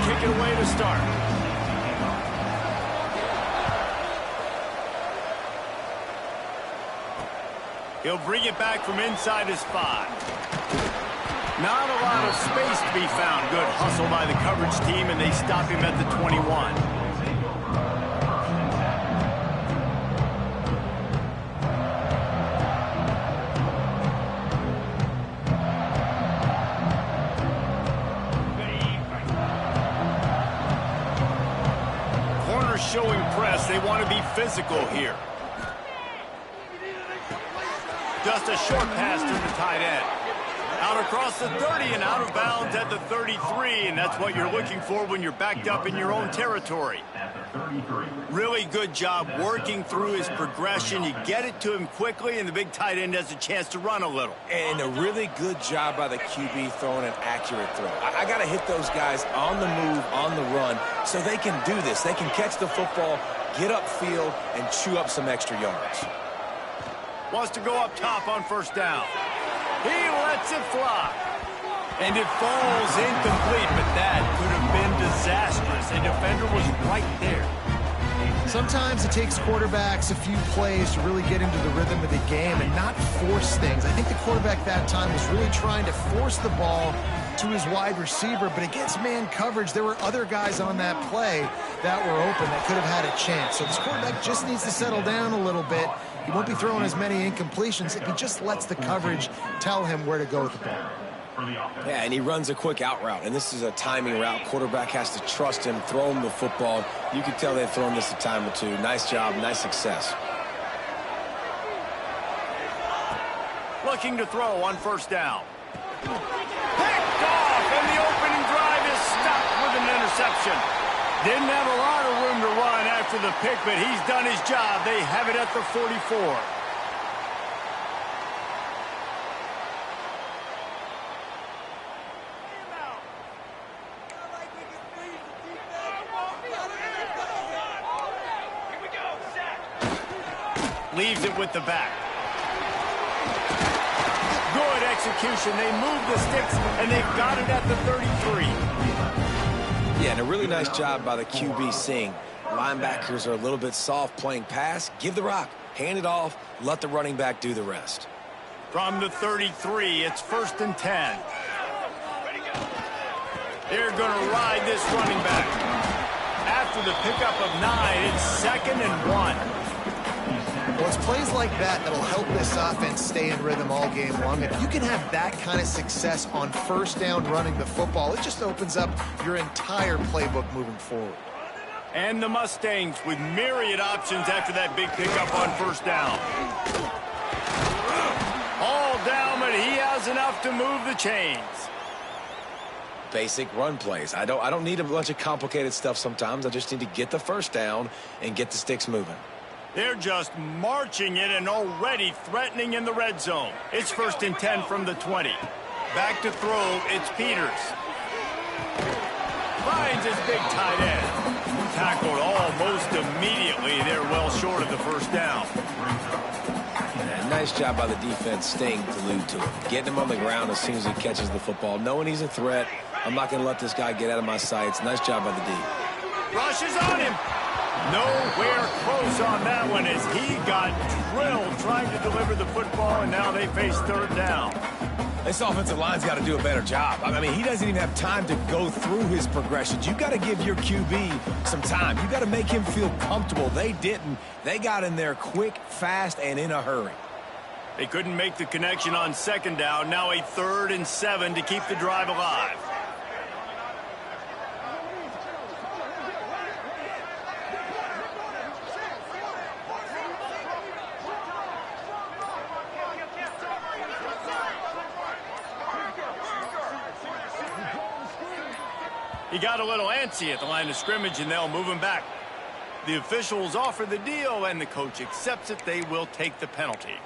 kick it away to start. He'll bring it back from inside his 5. Not a lot of space to be found. Good hustle by the coverage team, and they stop him at the 21. Corners showing press. They want to be physical here. Just a short pass to the tight end. Out across the 30 and out of bounds at the 33, and that's what you're looking for when you're backed up in your own territory. Really good job working through his progression. You get it to him quickly, and the big tight end has a chance to run a little. And a really good job by the QB throwing an accurate throw. I got to hit those guys on the move, on the run, so they can do this. They can catch the football, get upfield, and chew up some extra yards. Wants to go up top on first down. He lets it fly. And it falls incomplete, but that could have been disastrous. A defender was right there. Sometimes it takes quarterbacks a few plays to really get into the rhythm of the game and not force things. I think the quarterback that time was really trying to force the ball to his wide receiver, but against man coverage, there were other guys on that play that were open that could have had a chance. So this quarterback just needs to settle down a little bit. He won't be throwing as many incompletions if he just lets the coverage tell him where to go with the ball. Yeah, and he runs a quick out route, and this is a timing route. Quarterback has to trust him, throw him the football. You can tell they've thrown this a time or two. Nice job, nice success. Looking to throw on first down. Picked off, and the opening drive is stopped with an interception. Didn't have a lot of room to run after the pick, but he's done his job. They have it at the 44. Leaves it with the back. Good execution. They move the sticks, and they've got it at the 33. Yeah, and a really nice job by the QB seeing. Linebackers are a little bit soft playing pass. Give the rock. Hand it off. Let the running back do the rest. From the 33, it's 1st and 10. They're going to ride this running back. After the pickup of 9, it's 2nd and 1. Well, it's plays like that that'll help this offense stay in rhythm all game long. If you can have that kind of success on first down running the football, it just opens up your entire playbook moving forward. And the Mustangs with myriad options after that big pickup on first down. All down, but he has enough to move the chains. Basic run plays. I don't need a bunch of complicated stuff sometimes. I just need to get the first down and get the sticks moving. They're just marching it and already threatening in the red zone. It's 1st and 10 from the 20. Back to throw, it's Peters. Finds his big tight end. Tackled almost immediately. They're well short of the first down. And nice job by the defense staying glued to him. Getting him on the ground as soon as he catches the football. Knowing he's a threat. I'm not going to let this guy get out of my sights. Nice job by the D. Rushes on him. Nowhere close on that one as he got drilled trying to deliver the football, and now they face 3rd down. This offensive line's got to do a better job. I mean, he doesn't even have time to go through his progressions. You've got to give your QB some time. You've got to make him feel comfortable. They didn't. They got in there quick, fast, and in a hurry. They couldn't make the connection on 2nd down. Now a 3rd and 7 to keep the drive alive. He got a little antsy at the line of scrimmage, and they'll move him back. The officials offer the deal, and the coach accepts it. They will take the penalty.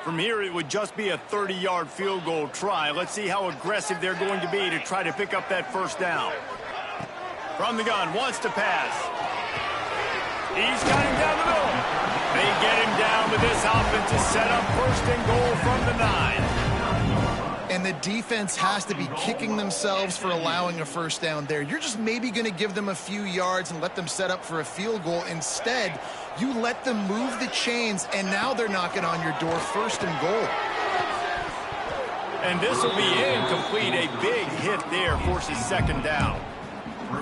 From here, it would just be a 30-yard field goal try. Let's see how aggressive they're going to be to try to pick up that first down. From the gun, wants to pass. He's got him down the middle. They this offense is set up first and goal from the 9. And the defense has to be kicking themselves for allowing a first down there. You're just maybe going to give them a few yards and let them set up for a field goal. Instead, you let them move the chains, and now they're knocking on your door first and goal. And this will be incomplete. A big hit there forces second down.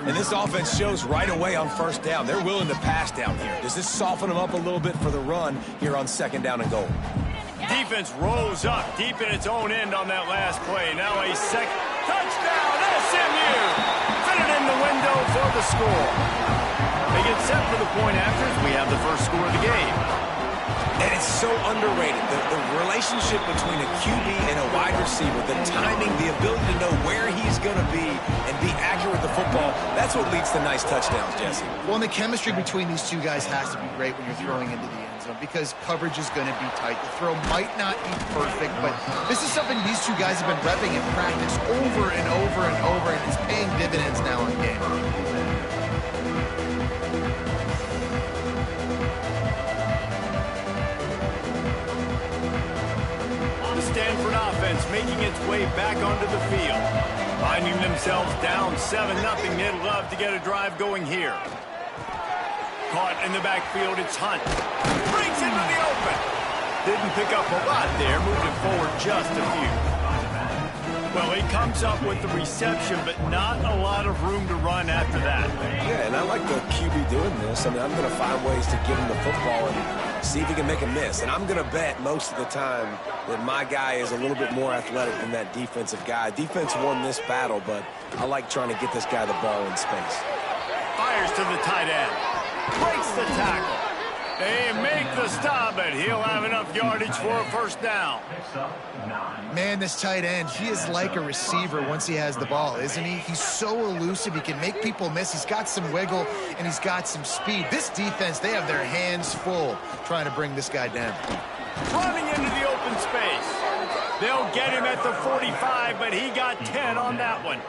And this offense shows right away on first down. They're willing to pass down here. Does this soften them up a little bit for the run here on second down and goal? Defense rolls up deep in its own end on that last play. Now a second touchdown, SMU! Fit it in the window for the score. They get set for the point after as we have the first score of the game. And it's so underrated. The relationship between a QB and a wide receiver, the timing, the ability to know where he's going to be and be accurate with the football, that's what leads to nice touchdowns, Jesse. Well, and the chemistry between these two guys has to be great when you're throwing into the end zone because coverage is going to be tight. The throw might not be perfect, but this is something these two guys have been repping in practice over and over and over, and it's paying dividends now in game. Stanford offense making its way back onto the field. Finding themselves down 7-0, they'd love to get a drive going here. Caught in the backfield, it's Hunt. Breaks into the open. Didn't pick up a lot there, moving forward just a few. Well, he comes up with the reception, but not a lot of room to run after that. Yeah, and I like the QB doing this. I mean, I'm going to find ways to give him the football and see if he can make a miss. And I'm going to bet most of the time that my guy is a little bit more athletic than that defensive guy. Defense won this battle, but I like trying to get this guy the ball in space. Fires to the tight end. Breaks the tackle. They make the stop, but he'll have enough yardage for a first down. Man, this tight end, he is like a receiver once he has the ball, isn't he? He's so elusive. He can make people miss. He's got some wiggle, and he's got some speed. This defense, they have their hands full trying to bring this guy down. Running into the open space. They'll get him at the 45, but he got 10 on that one.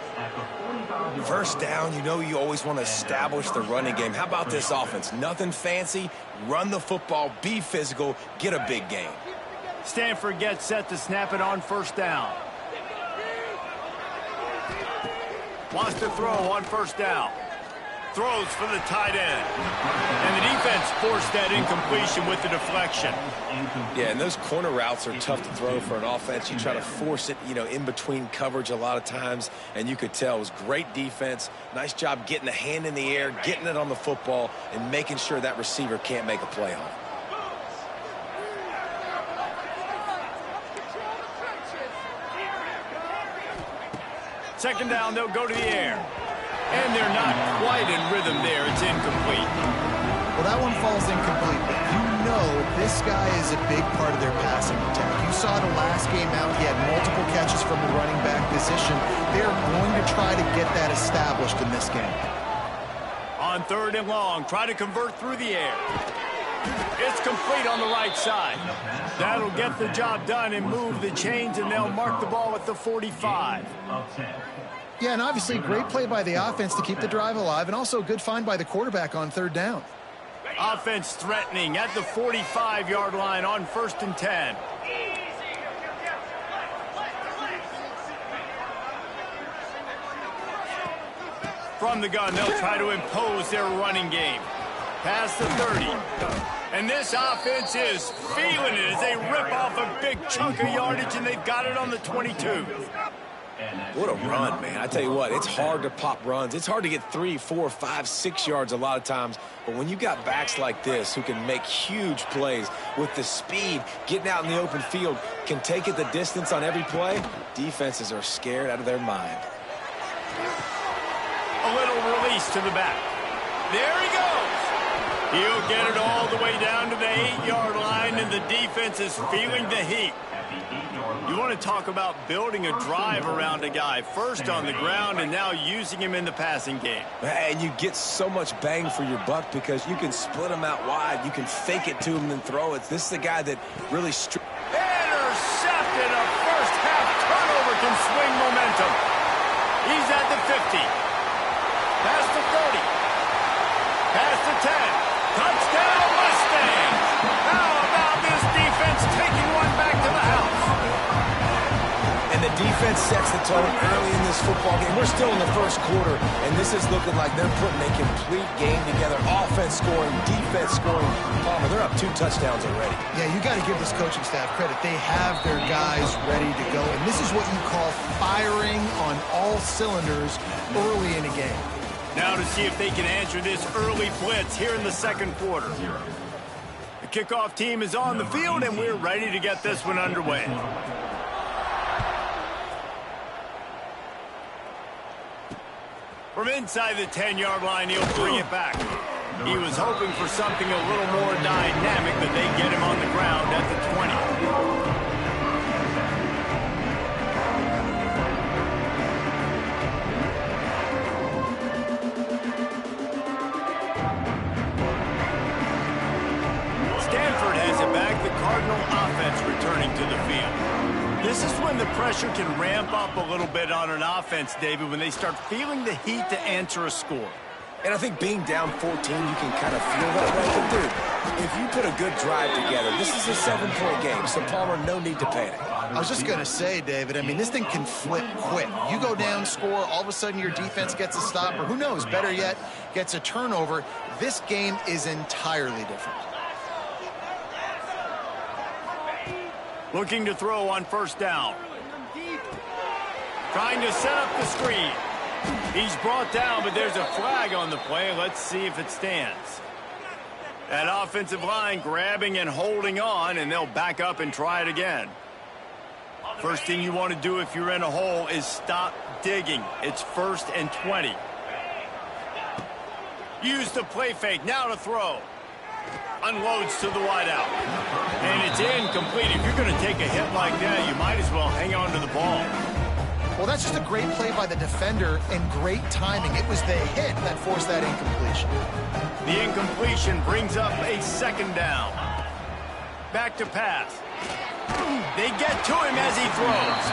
First down, you know you always want to establish the running game. How about this offense? Nothing fancy. Run the football, be physical, get a big gain. Stanford gets set to snap it on first down. Wants to throw on first down. Throws for the tight end. And the defense forced that incompletion with the deflection. Yeah, and those corner routes are tough to throw for an offense. You try to force it, you know, in between coverage a lot of times, and you could tell it was great defense. Nice job getting the hand in the air, getting it on the football, and making sure that receiver can't make a play on it. Second down, they'll go to the air. And they're not quite in rhythm there. It's incomplete. Well, that one falls incomplete, but you know this guy is a big part of their passing attack. You saw the last game out. He had multiple catches from the running back position. They're going to try to get that established in this game. On third and long, try to convert through the air. It's complete on the right side. That'll get the job done and move the chains, and they'll mark the ball at the 45. Yeah, and obviously great play by the offense to keep the drive alive, and also a good find by the quarterback on third down. Offense threatening at the 45-yard line on first and 10. From the gun, they'll try to impose their running game. Past the 30. And this offense is feeling it as they rip off a big chunk of yardage, and they've got it on the 22. What a run, man. I tell you what, it's hard to pop runs. It's hard to get 3, 4, 5, 6 yards a lot of times. But when you got backs like this who can make huge plays with the speed, getting out in the open field, can take it the distance on every play, defenses are scared out of their mind. A little release to the back. There he goes. He'll get it all the way down to the 8-yard line, and the defense is feeling the heat. You want to talk about building a drive around a guy, first on the ground and now using him in the passing game. And you get so much bang for your buck because you can split him out wide. You can fake it to him and then throw it. This is the guy that really... Intercepted! A first-half turnover can swing momentum. He's at the 50. Past the 30. Past the 10. Touchdown, Mustangs! How about this defense sets the tone early in this football game. We're still in the first quarter, and this is looking like they're putting a complete game together. Offense scoring, defense scoring. Palmer, they're up 2 touchdowns already. Yeah, you got to give this coaching staff credit. They have their guys ready to go, and this is what you call firing on all cylinders early in a game. Now to see if they can answer this early blitz here in the second quarter. The kickoff team is on the field, and we're ready to get this one underway. From inside the 10-yard line, he'll bring it back. He was hoping for something a little more dynamic, but they get him on the ground at the 20. Stanford has it back, the Cardinal offense returning to the field. This is when the pressure can ramp up a little bit on an offense, David, when they start feeling the heat to answer a score. And I think being down 14, you can kind of feel that way. But, dude, if you put a good drive together, this is a 7-point game, so Palmer, no need to panic. I was just going to say, David, I mean, this thing can flip quick. You go down, score, all of a sudden your defense gets a stop, or who knows, better yet, gets a turnover. This game is entirely different. Looking to throw on first down. Trying to set up the screen. He's brought down, but there's a flag on the play. Let's see if it stands. That offensive line grabbing and holding on, and they'll back up and try it again. First thing you want to do if you're in a hole is stop digging. It's 1st and 20. Use the play fake. Now to throw. Unloads to the wideout. And it's incomplete. If you're going to take a hit like that, you might as well hang on to the ball. Well, that's just a great play by the defender and great timing. It was the hit that forced that incompletion. The incompletion brings up a 2nd down. Back to pass. They get to him as he throws.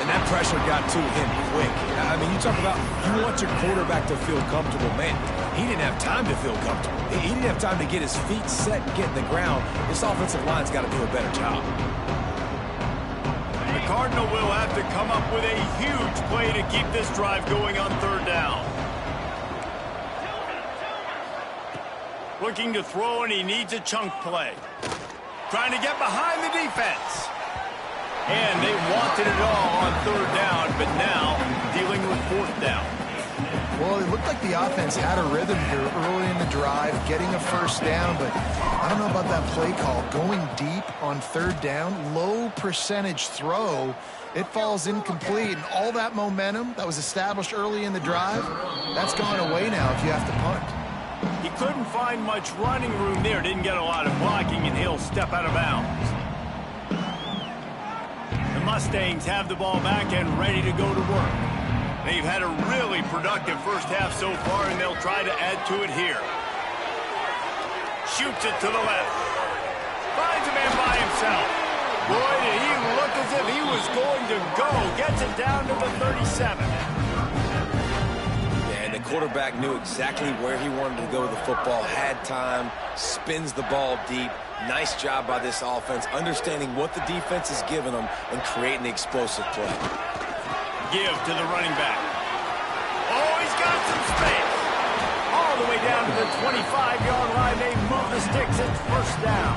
And that pressure got to him quick. I mean, you talk about you want your quarterback to feel comfortable. Man, he didn't have time to feel comfortable. He didn't have time to get his feet set and get in the ground. This offensive line's got to do a better job. The Cardinal will have to come up with a huge play to keep this drive going on 3rd down. Looking to throw, and he needs a chunk play. Trying to get behind the defense. And they wanted it all on 3rd down, but now dealing with 4th down. Well, it looked like the offense had a rhythm here early in the drive, getting a 1st down, but I don't know about that play call. Going deep on 3rd down, low percentage throw, it falls incomplete, and all that momentum that was established early in the drive, that's gone away now if you have to punt. He couldn't find much running room there, didn't get a lot of blocking, and he'll step out of bounds. The Mustangs have the ball back and ready to go to work. They've had a really productive first half so far, and they'll try to add to it here. Shoots it to the left. Finds a man by himself. Boy, did he look as if he was going to go. Gets it down to the 37. And the quarterback knew exactly where he wanted to go with the football, had time, spins the ball deep. Nice job by this offense, understanding what the defense is giving them and creating the explosive play. Give to the running back. Oh, he's got some space. All the way down to the 25-yard line. They move the sticks. It's 1st down.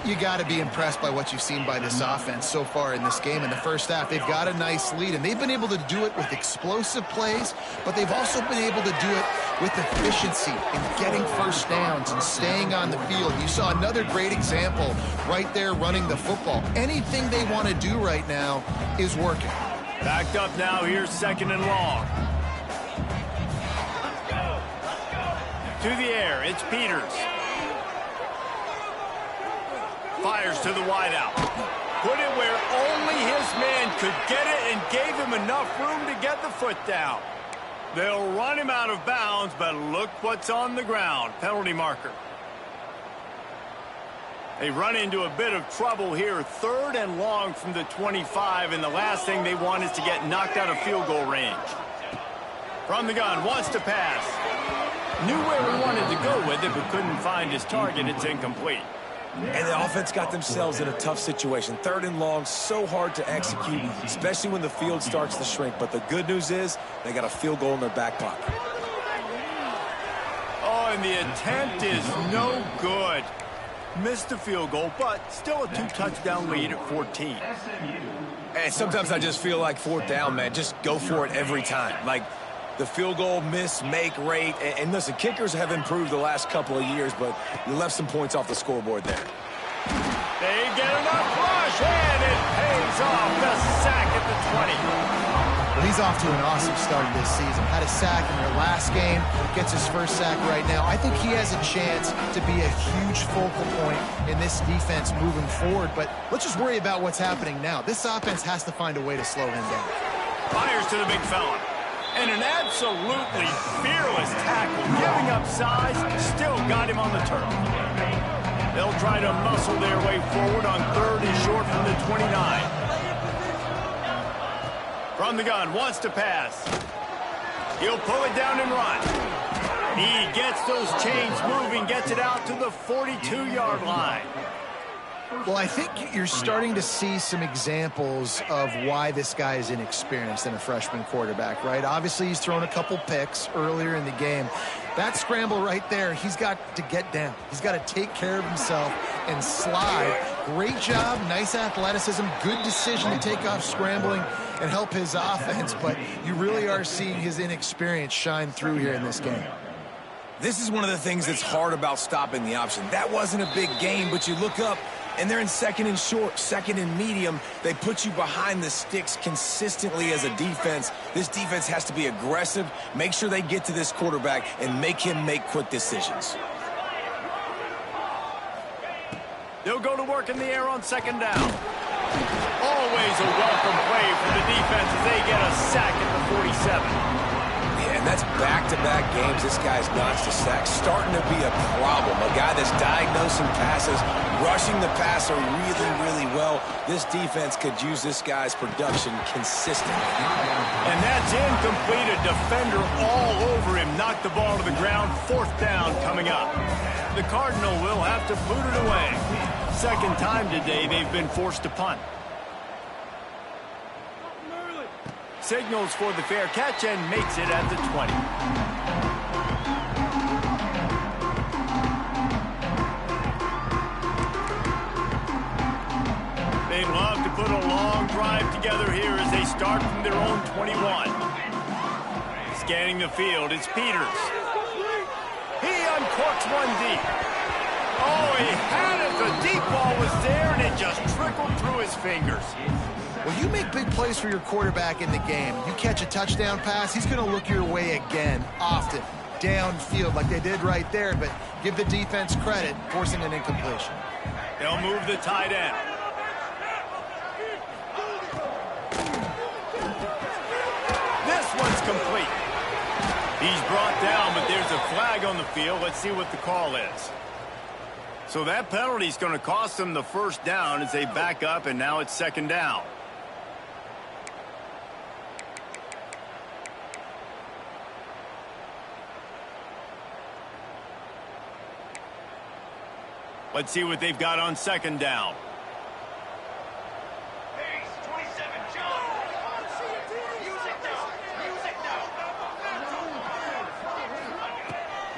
You got to be impressed by what you've seen by this offense so far in this game. In the first half, they've got a nice lead, and they've been able to do it with explosive plays, but they've also been able to do it with efficiency and getting 1st downs and staying on the field. You saw another great example right there running the football. Anything they want to do right now is working. Backed up now. Here's 2nd and long. To the air. It's Peters. Fires to the wideout. Put it where only his man could get it and gave him enough room to get the foot down. They'll run him out of bounds, but look what's on the ground. Penalty marker. They run into a bit of trouble here. 3rd and long from the 25, and the last thing they want is to get knocked out of field goal range. From the gun, wants to pass. Knew where he wanted to go with it, but couldn't find his target. It's incomplete. And the offense got themselves in a tough situation. 3rd and long, so hard to execute, especially when the field starts to shrink. But the good news is they got a field goal in their back pocket. Oh, and the attempt is no good. Missed the field goal, but still a 2-touchdown lead at 14. And sometimes I just feel like 4th down, man. Just go for it every time. Like the field goal miss, make rate. And listen, kickers have improved the last couple of years, but you left some points off the scoreboard there. They get enough rush, and it pays off. The sack at the 20. Well, he's off to an awesome start this season. Had a sack in their last game, gets his first sack right now. I think he has a chance to be a huge focal point in this defense moving forward, but let's just worry about what's happening now. This offense has to find a way to slow him down. Fires to the big fella. And an absolutely fearless tackle, giving up size, still got him on the turf. They'll try to muscle their way forward on 3rd and short from the 29. From the gun, wants to pass. He'll pull it down and run. He gets those chains moving, gets it out to the 42-yard line. Well, I think you're starting to see some examples of why this guy is inexperienced in a freshman quarterback, right? Obviously, he's thrown a couple picks earlier in the game. That scramble right there, he's got to get down. He's got to take care of himself and slide. Great job, nice athleticism, good decision to take off scrambling and help his offense, but you really are seeing his inexperience shine through here in this game. This is one of the things that's hard about stopping the option. That wasn't a big game, but you look up, and they're in 2nd and short, 2nd and medium. They put you behind the sticks consistently as a defense. This defense has to be aggressive, make sure they get to this quarterback, and make him make quick decisions. They'll go to work in the air on 2nd down. Always a welcome play for the defense as they get a sack at the 47. And that's back-to-back games this guy's notched a sack. Starting to be a problem. A guy that's diagnosing passes, rushing the passer really, really well. This defense could use this guy's production consistently. And that's incomplete. A defender all over him. Knocked the ball to the ground. 4th down coming up. The Cardinal will have to boot it away. 2nd time today they've been forced to punt. Signals for the fair catch and makes it at the 20. They love to put a long drive together here as they start from their own 21. Scanning the field, it's Peters. He uncorks one deep. Oh, he had it. The deep ball was there, and it just trickled through his fingers. Well, you make big plays for your quarterback in the game. You catch a touchdown pass, he's going to look your way again, often, downfield like they did right there, but give the defense credit, forcing an incompletion. They'll move the tight end. This one's complete. He's brought down, but there's a flag on the field. Let's see what the call is. So that penalty is going to cost them the 1st down as they back up, and now it's 2nd down. Let's see what they've got on 2nd down.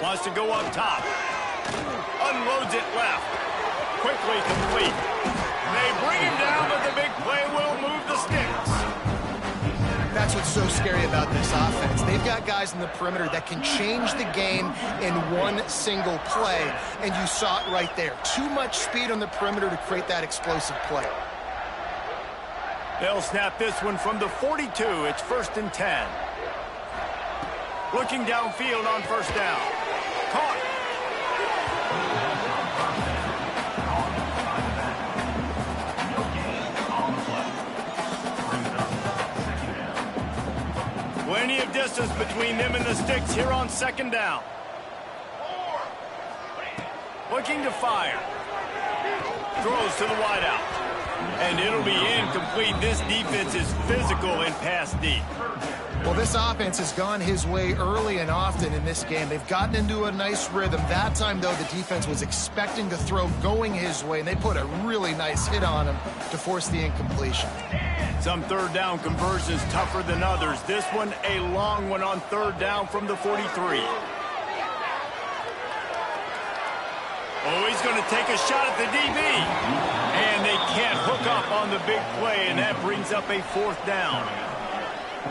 Wants to go up top. Unloads it left. Quickly complete. They bring him down, but the big play will move the sticks. That's what's so scary about this offense. They've got guys in the perimeter that can change the game in one single play, and you saw it right there. Too much speed on the perimeter to create that explosive play. They'll snap this one from the 42. It's 1st and 10. Looking downfield on 1st down. Caught. Plenty of distance between them and the sticks here on 2nd down. Looking to fire. Throws to the wideout. And it'll be incomplete. This defense is physical and pass deep. Well, this offense has gone his way early and often in this game. They've gotten into a nice rhythm. That time, though, the defense was expecting the throw going his way, and they put a really nice hit on him to force the incompletion. Some third down conversions tougher than others. This one, a long one on third down from the 43. Oh, he's going to take a shot at the DB. And they can't hook up on the big play, and that brings up a fourth down.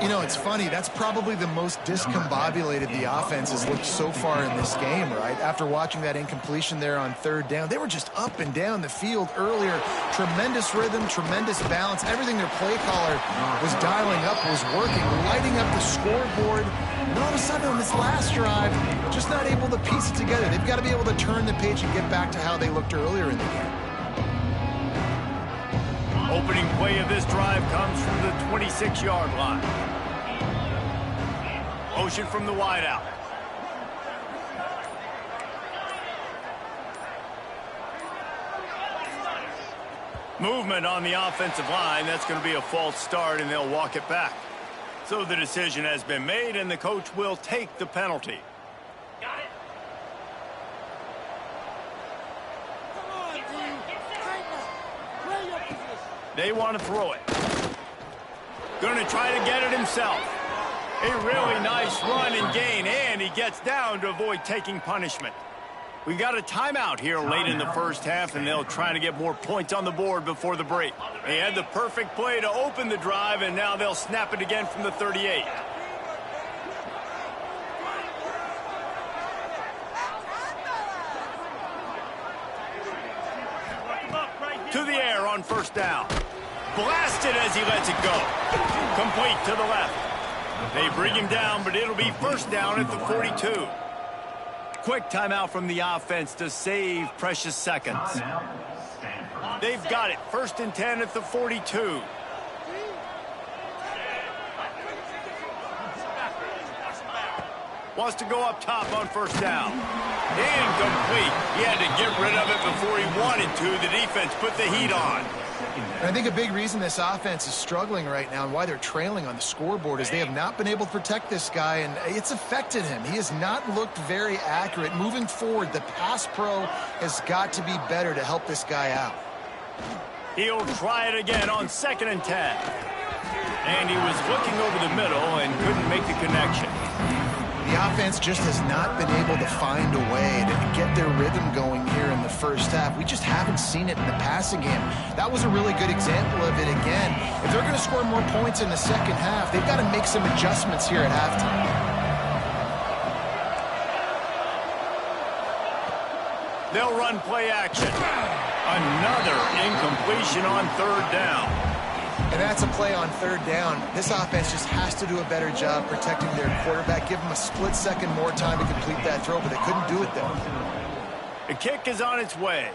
You know, it's funny. That's probably the most discombobulated the offense has looked so far in this game, right? After watching that incompletion there on third down, they were just up and down the field earlier. Tremendous rhythm, tremendous balance. Everything their play caller was dialing up was working, lighting up the scoreboard. And all of a sudden on this last drive, just not able to piece it together. They've got to be able to turn the page and get back to how they looked earlier in the game. Opening play of this drive comes from the 26-yard line. Motion from the wideout. Movement on the offensive line. That's going to be a false start, and they'll walk it back. So the decision has been made, and the coach will take the penalty. Got it. They want to throw it. Going to try to get it himself. A really nice run and gain, and he gets down to avoid taking punishment. We've got a timeout here late in the first half, and they'll try to get more points on the board before the break. They had the perfect play to open the drive, and now they'll snap it again from the 38. To the air on first down. Blasted as he lets it go. Complete to the left. They bring him down, but it'll be first down at the 42. Quick timeout from the offense to save precious seconds. They've got it. First and 10 at the 42. Wants to go up top on first down. Incomplete. He had to get rid of it before he wanted to. The defense put the heat on. And I think a big reason this offense is struggling right now and why they're trailing on the scoreboard is they have not been able to protect this guy, and it's affected him. He has not looked very accurate. Moving forward, the pass pro has got to be better to help this guy out. He'll try it again on second and 10. And he was looking over the middle and couldn't make the connection. The offense just has not been able to find a way to get their rhythm going here in the first half. We just haven't seen it in the passing game. That was a really good example of it again. If they're going to score more points in the second half, they've got to make some adjustments here at halftime. They'll run play action. Another incompletion on third down. And that's a play on third down. This offense just has to do a better job protecting their quarterback. Give them a split second more time to complete that throw, but they couldn't do it there. The kick is on its way.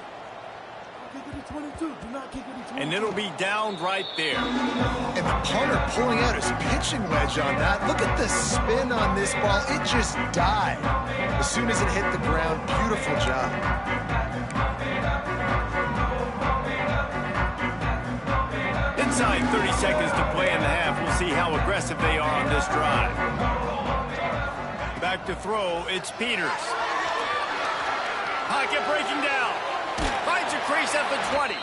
And it'll be down right there. And the punter pulling out his pitching wedge on that. Look at the spin on this ball. It just died as soon as it hit the ground. Beautiful job. Inside 30 seconds to play in the half. We'll see how aggressive they are on this drive. Back to throw, it's Peters. Pocket breaking down. Finds a crease at the 20.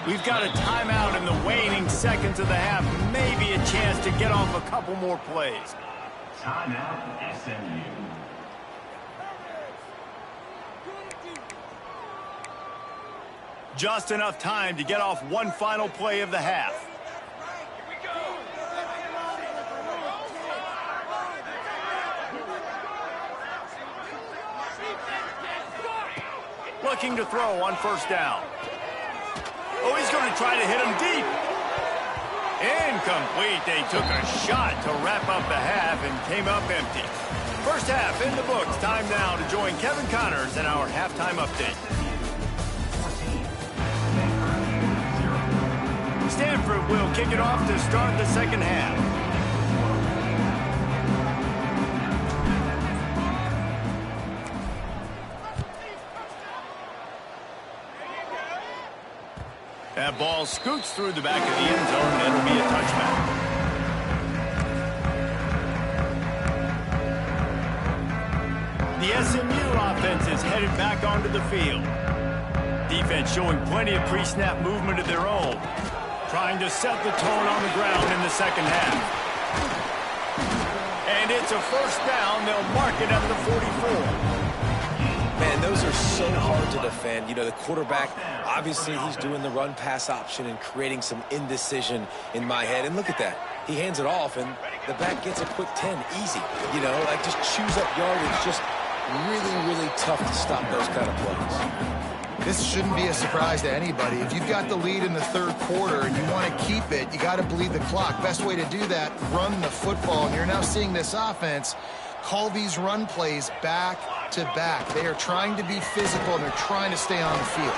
We've got a timeout in the waning seconds of the half. Maybe a chance to get off a couple more plays. Timeout, SMU. Just enough time to get off one final play of the half. Looking to throw on first down. Oh, he's going to try to hit him deep. Incomplete. They took a shot to wrap up the half and came up empty. First half in the books. Time now to join Kevin Connors in our halftime update. Stanford will kick it off to start the second half. That ball scoots through the back of the end zone, and it'll be a touchback. him back onto the field. Defense showing plenty of pre-snap movement of their own, trying to set the tone on the ground in the second half. And it's a first down. They'll mark it at the 44. Man, those are so hard to defend. You know, the quarterback, obviously he's doing the run-pass option and creating some indecision in my head. And look at that. He hands it off, and the back gets a quick 10. Easy. You know, like just chews up yardage. Just really, really tough to stop those kind of plays. This shouldn't be a surprise to anybody. If you've got the lead in the third quarter and you want to keep it, you got to bleed the clock. Best way to do that, run the football. And you're now seeing this offense call these run plays back to back. They are trying to be physical, and they're trying to stay on the field.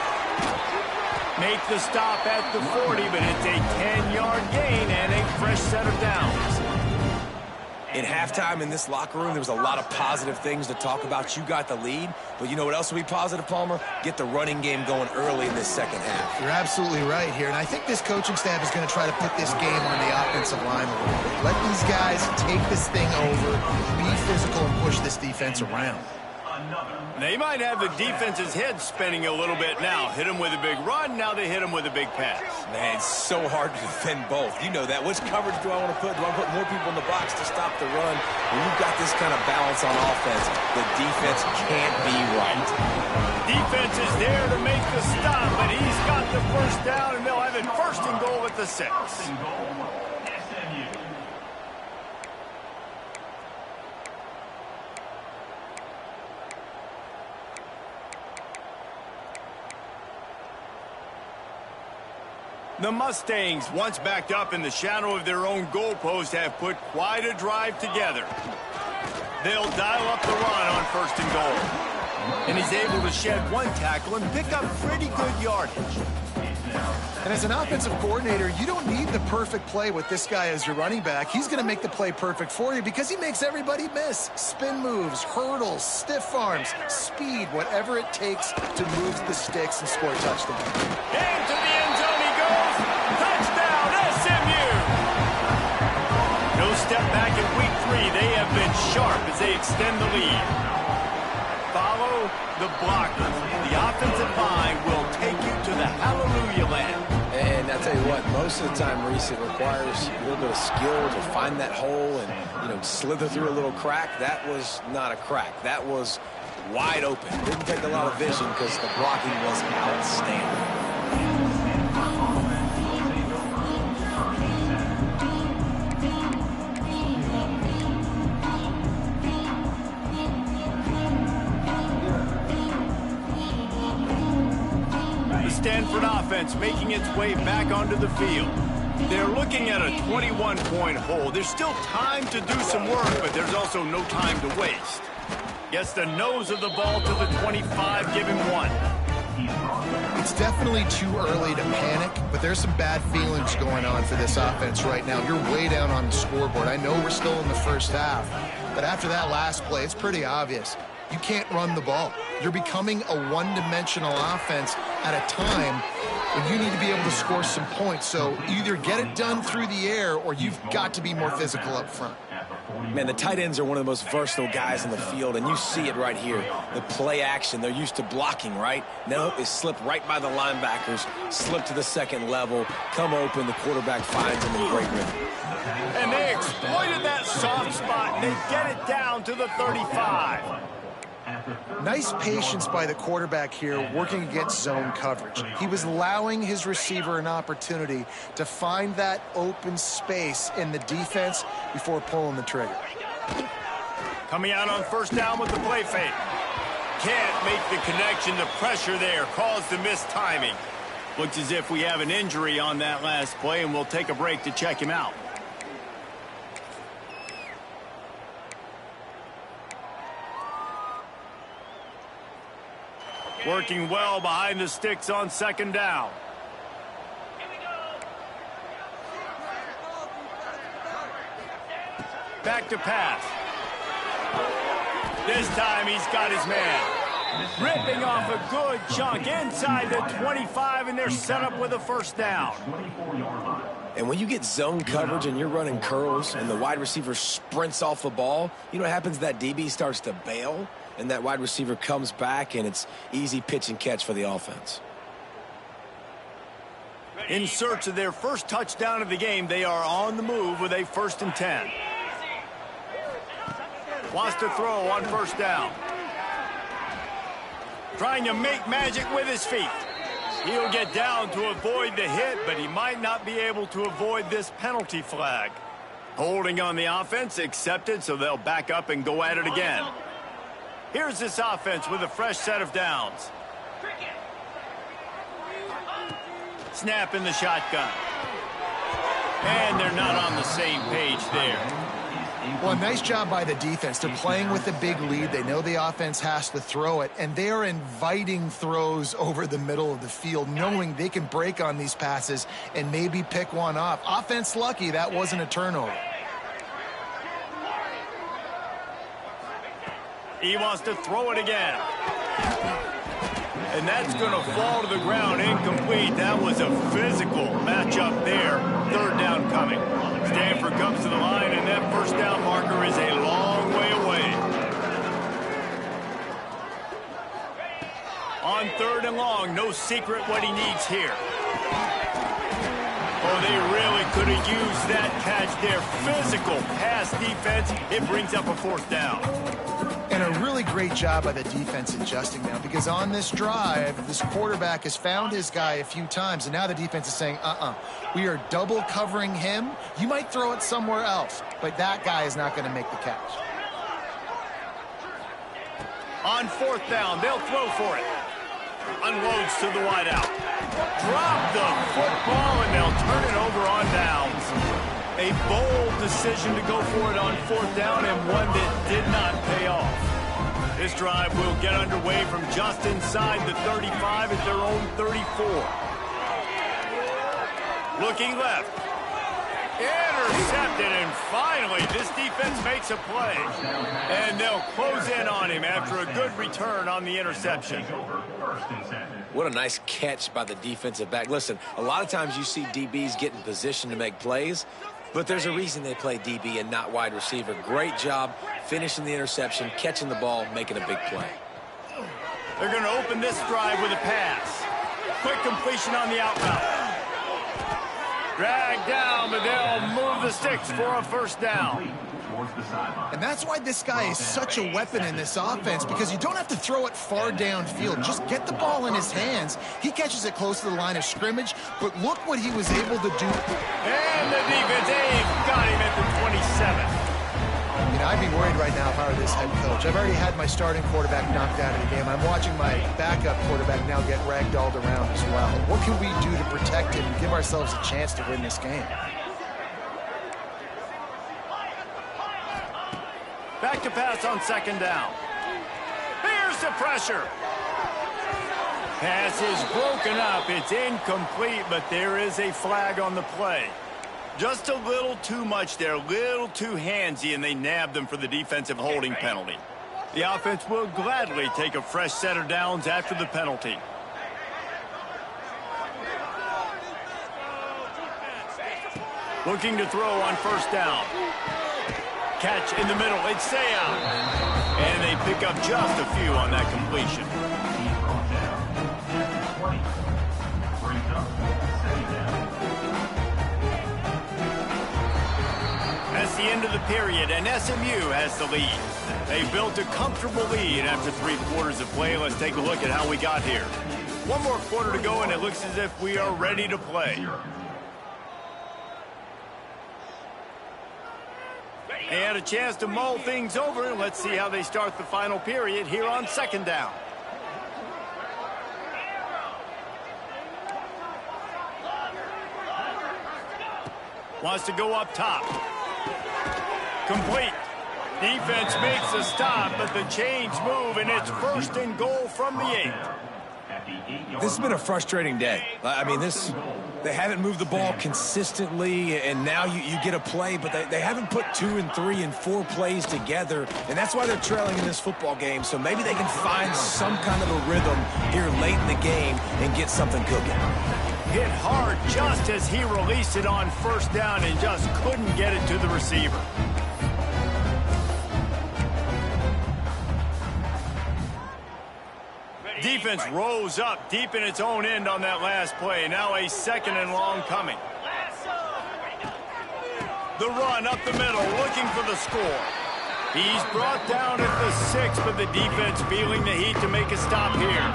Make the stop at the 40, but it's a 10-yard gain and a fresh set of downs. In halftime in this locker room, there was a lot of positive things to talk about. You got the lead, but you know what else will be positive, Palmer? Get the running game going early in this second half. You're absolutely right here, and I think this coaching staff is going to try to put this game on the offensive line a little bit. Let these guys take this thing over, be physical, and push this defense around. They might have the defense's head spinning a little bit now. Hit them with a big run, now they hit them with a big pass. Man, it's so hard to defend both. You know that. Which coverage do I want to put? Do I put more people in the box to stop the run? When you've got this kind of balance on offense, the defense can't be right. Defense is there to make the stop, but he's got the first down, and they'll have it first and goal at the 6. The Mustangs, once backed up in the shadow of their own goalpost, have put quite a drive together. They'll dial up the run on first and goal. And he's able to shed one tackle and pick up pretty good yardage. And as an offensive coordinator, you don't need the perfect play with this guy as your running back. He's going to make the play perfect for you because he makes everybody miss. Spin moves, hurdles, stiff arms, speed, whatever it takes to move the sticks and score a touchdown. Into the end zone he goes. Touchdown, SMU! No step back in week 3. They have been sharp as they extend the lead. Follow the blockers. The offensive line will take you to the hallelujah land. And I'll tell you what, most of the time, Reese, it requires a little bit of skill to find that hole and, you know, slither through a little crack. That was not a crack. That was wide open. Didn't take a lot of vision because the blocking was outstanding. Stanford offense making its way back onto the field. They're looking at a 21-point hole. There's still time to do some work, but there's also no time to waste. Gets the nose of the ball to the 25, give him 1. It's definitely too early to panic, but there's some bad feelings going on for this offense right now. You're way down on the scoreboard. I know we're still in the first half, but after that last play, it's pretty obvious. You can't run the ball. You're becoming a one-dimensional offense at a time when you need to be able to score some points. So either get it done through the air or you've got to be more physical up front. Man, the tight ends are one of the most versatile guys in the field, and you see it right here. The play action, they're used to blocking, right? No, they slip right by the linebackers, slip to the second level, come open, the quarterback finds them in great rhythm. And they exploited that soft spot, and they get it down to the 35. Nice patience by the quarterback here working against zone coverage. He was allowing his receiver an opportunity to find that open space in the defense before pulling the trigger. Coming out on first down with the play fake. Can't make the connection. The pressure there caused the missed timing. Looks as if we have an injury on that last play, and we'll take a break to check him out. Working well behind the sticks on second down. Back to pass. This time he's got his man. Ripping off a good chunk inside the 25, and they're set up with a first down. And when you get zone coverage and you're running curls and the wide receiver sprints off the ball, you know what happens? That DB starts to bail. and that wide receiver comes back, and it's easy pitch and catch for the offense. In search of their first touchdown of the game, they are on the move with a 1st and 10. Wants to throw on 1st down. Trying to make magic with his feet. He'll get down to avoid the hit, but he might not be able to avoid this penalty flag. Holding on the offense, accepted, so they'll back up and go at it again. Here's this offense with a fresh set of downs. Snap in the shotgun. And they're not on the same page there. Well, nice job by the defense. They're playing with a big lead. They know the offense has to throw it, and they are inviting throws over the middle of the field, knowing they can break on these passes and maybe pick one off. Offense lucky that wasn't a turnover. He wants to throw it again. And that's going to fall to the ground, incomplete. That was a physical matchup there. 3rd down coming. Stanford comes to the line, and that 1st down marker is a long way away. On 3rd and long, no secret what he needs here. Oh, they really could have used that catch there. Physical pass defense. It brings up a 4th down. And a really great job by the defense adjusting now, because on this drive, this quarterback has found his guy a few times, and now the defense is saying, we are double covering him. You might throw it somewhere else, but that guy is not going to make the catch. On 4th down, they'll throw for it. Unloads to the wideout. Drop the football, and they'll turn it over on downs. A bold decision to go for it on 4th down, and one that did not pay off. This drive will get underway from just inside the 35 at their own 34. Looking left. Intercepted, and finally this defense makes a play. And they'll close in on him after a good return on the interception. What a nice catch by the defensive back. Listen, a lot of times you see DBs get in position to make plays, but there's a reason they play DB and not wide receiver. Great job finishing the interception, catching the ball, making a big play. They're going to open this drive with a pass. Quick completion on the out route. Drag down, but they'll move the sticks for a 1st down. And that's why this guy is such a weapon in this offense, because you don't have to throw it far downfield. Just get the ball in his hands. He catches it close to the line of scrimmage, but look what he was able to do. And the defense, got him at the 27. You know, I'd be worried right now if I were this head coach. I've already had my starting quarterback knocked out of the game. I'm watching my backup quarterback now get ragdolled around as well. What can we do to protect him and give ourselves a chance to win this game? Back to pass on 2nd down. Here's the pressure. Pass is broken up. It's incomplete, but there is a flag on the play. Just a little too much there, a little too handsy, and they nabbed them for the defensive holding penalty. The offense will gladly take a fresh set of downs after the penalty. Looking to throw on 1st down. Catch in the middle, it's Sayah. And they pick up just a few on that completion. That's the end of the period, and SMU has the lead. They built a comfortable lead after 3 quarters of play. Let's take a look at how we got here. 1 more quarter to go, and it looks as if we are ready to play. They had a chance to mull things over. Let's see how they start the final period here on 2nd down. Wants to go up top. Complete. Defense makes a stop, but the chains move, and it's 1st and goal from the 8. This has been a frustrating day. I mean, they haven't moved the ball consistently, and now you get a play, but they haven't put 2 and 3 and 4 plays together, and that's why they're trailing in this football game. So maybe they can find some kind of a rhythm here late in the game and get something cooking. Hit hard just as he released it on 1st down and just couldn't get it to the receiver. defense rose up deep in its own end on that last play. Now a 2nd and long coming. The run up the middle, looking for the score. He's brought down at the 6, but the defense feeling the heat to make a stop here.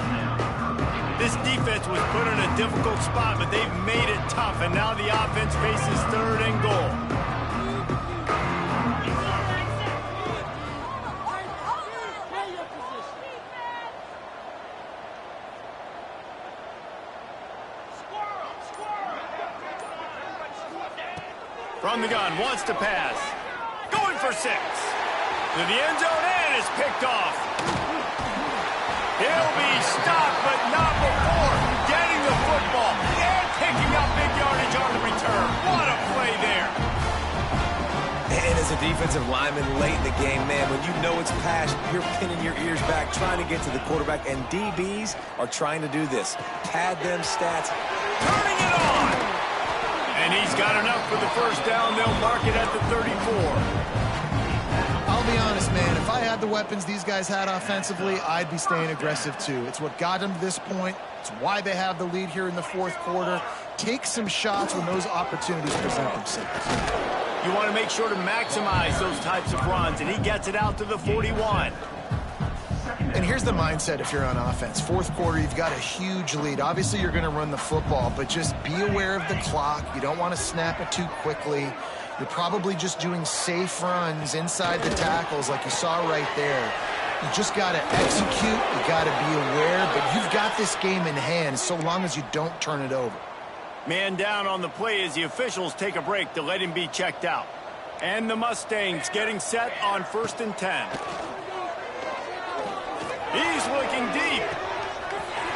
This defense was put in a difficult spot, but they've made it tough, and now the offense faces 3rd and goal. From the gun, wants to pass. Going for 6. To the end zone, and is picked off. He'll be stopped, but not before getting the football and picking up big yardage on the return. What a play there. And as a defensive lineman late in the game, man, when you know it's passed, you're pinning your ears back, trying to get to the quarterback, and DBs are trying to do this. Pad them stats. Turning it on. And he's got enough for the 1st down. They'll mark it at the 34. I'll be honest, man. If I had the weapons these guys had offensively, I'd be staying aggressive too. It's what got them to this point. It's why they have the lead here in the 4th quarter. Take some shots when those opportunities present themselves. You want to make sure to maximize those types of runs, and he gets it out to the 41. And here's the mindset if you're on offense. 4th quarter, you've got a huge lead. Obviously, you're going to run the football, but just be aware of the clock. You don't want to snap it too quickly. You're probably just doing safe runs inside the tackles like you saw right there. You just got to execute. You got to be aware, but you've got this game in hand so long as you don't turn it over. Man down on the play as the officials take a break to let him be checked out. And the Mustangs getting set on 1st and 10. He's looking deep.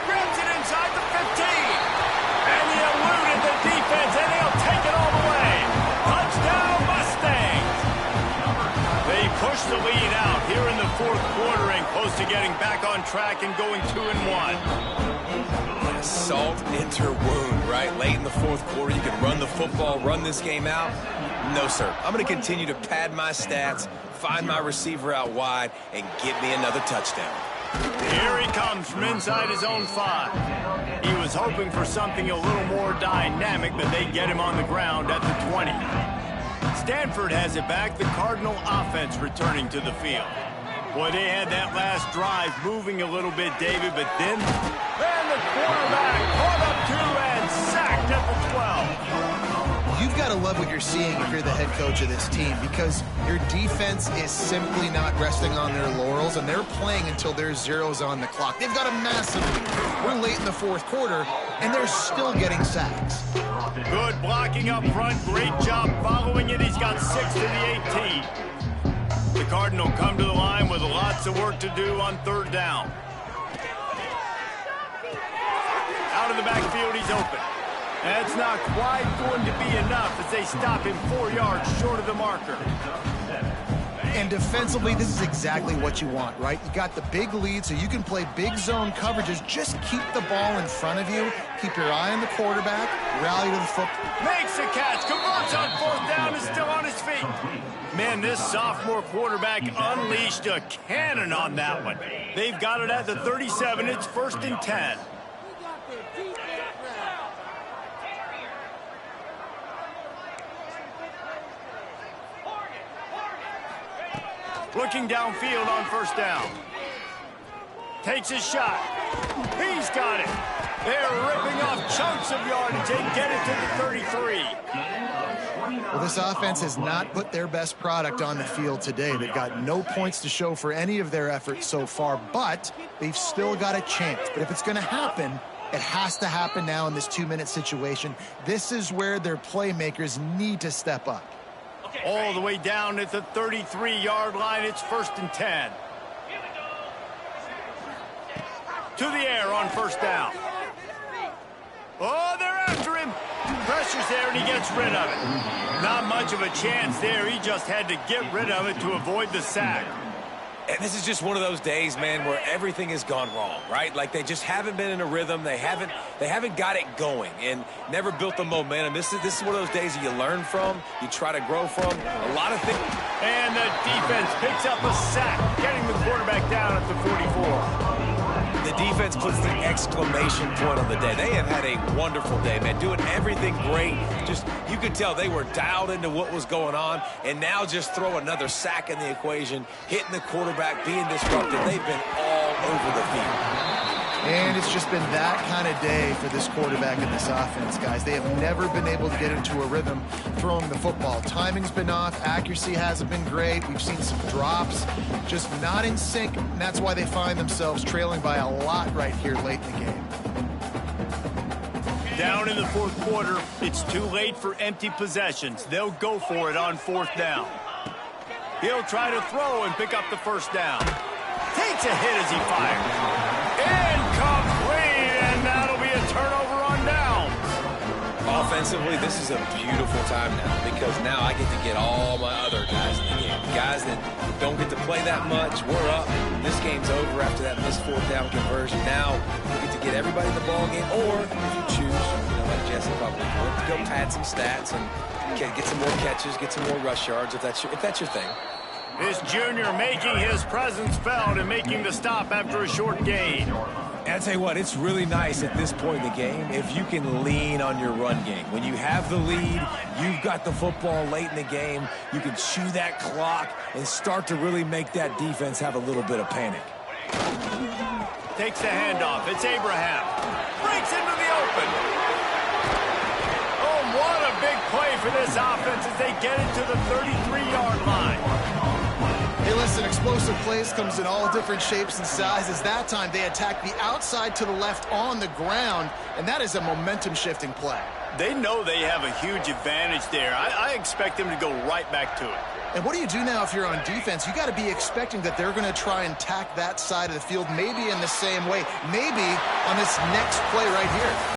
Grabs it inside the 15. And he eluded the defense, and he'll take it all the way. Touchdown, Mustangs. They push the lead out here in the 4th quarter and close to getting back on track and going 2-1. Salt into wound, right? Late in the 4th quarter, you can run the football, run this game out. No, sir. I'm going to continue to pad my stats, find my receiver out wide, and get me another touchdown. Here he comes from inside his own 5. He was hoping for something a little more dynamic, but they get him on the ground at the 20. Stanford has it back, the Cardinal offense returning to the field. Boy, they had that last drive moving a little bit, David, but then and the quarterback caught up to and sacked at the 12. You've got to love what you're seeing if you're the head coach of this team, because your defense is simply not resting on their laurels, and they're playing until there's zeros on the clock. They've got a massive lead. We're late in the 4th quarter, and they're still getting sacks. Good blocking up front. Great job following it. He's got 6 to the 18. The Cardinal come to the line with lots of work to do on 3rd down. Out of the backfield, he's open. That's not quite going to be enough as they stop him 4 yards short of the marker. And defensively, this is exactly what you want, right? You got the big lead, so you can play big zone coverages. Just keep the ball in front of you. Keep your eye on the quarterback. Rally to the football. Makes the catch. Converts on 4th down. Is still on his feet. Man, this sophomore quarterback unleashed a cannon on that one. They've got it at the 37. It's 1st and 10. Looking downfield on 1st down. Takes his shot. He's got it. They're ripping off chunks of yardage. They get it to the 33. Well, this offense has not put their best product on the field today. They've got no points to show for any of their efforts so far, but they've still got a chance. But if it's going to happen, it has to happen now in this 2-minute situation. This is where their playmakers need to step up. All the way down at the 33-yard line. It's 1st and 10. To the air on 1st down. Oh, they're after him. Pressure's there, and he gets rid of it. Not much of a chance there. He just had to get rid of it to avoid the sack. And this is just one of those days, man, where everything has gone wrong, right? Like they just haven't been in a rhythm. They haven't got it going and never built the momentum. This is one of those days that you learn from, you try to grow from. A lot of things. And the defense picks up a sack, getting the quarterback down at the 44. The defense defense puts the exclamation point on the day. They have had a wonderful day, man, doing everything great. Just, you could tell they were dialed into what was going on, and now just throw another sack in the equation, hitting the quarterback, being disruptive. They've been all over the field. And it's just been that kind of day for this quarterback and this offense, guys. They have never been able to get into a rhythm throwing the football. Timing's been off. Accuracy hasn't been great. We've seen some drops, just not in sync, and that's why they find themselves trailing by a lot right here late in the game. Down in the fourth quarter, it's too late for empty possessions. They'll go for it on fourth down. He'll try to throw and pick up the first down. Takes a hit as he fires. Incomplete, and that'll be a turnover on downs. Offensively, this is a beautiful time now because now I get to get all my other guys in the game. Guys that don't get to play that much, we're up. This game's over after that missed fourth down conversion. Now we get to get everybody in the ball game, or if you choose, like Jesse probably would, go pad some stats and get some more catches, get some more rush yards if that's your thing. This junior making his presence felt and making the stop after a short gain. And I tell you what, it's really nice at this point in the game if you can lean on your run game. When you have the lead, you've got the football late in the game, you can chew that clock and start to really make that defense have a little bit of panic. Takes the handoff. It's Abraham. Breaks into the open. Oh, what a big play for this offense as they get into the 33-yard line. Hey, listen, explosive plays comes in all different shapes and sizes. That time, they attack the outside to the left on the ground, and that is a momentum-shifting play. They know they have a huge advantage there. I expect them to go right back to it. And what do you do now if you're on defense? You got to be expecting that they're going to try and tack that side of the field, maybe in the same way, maybe on this next play right here.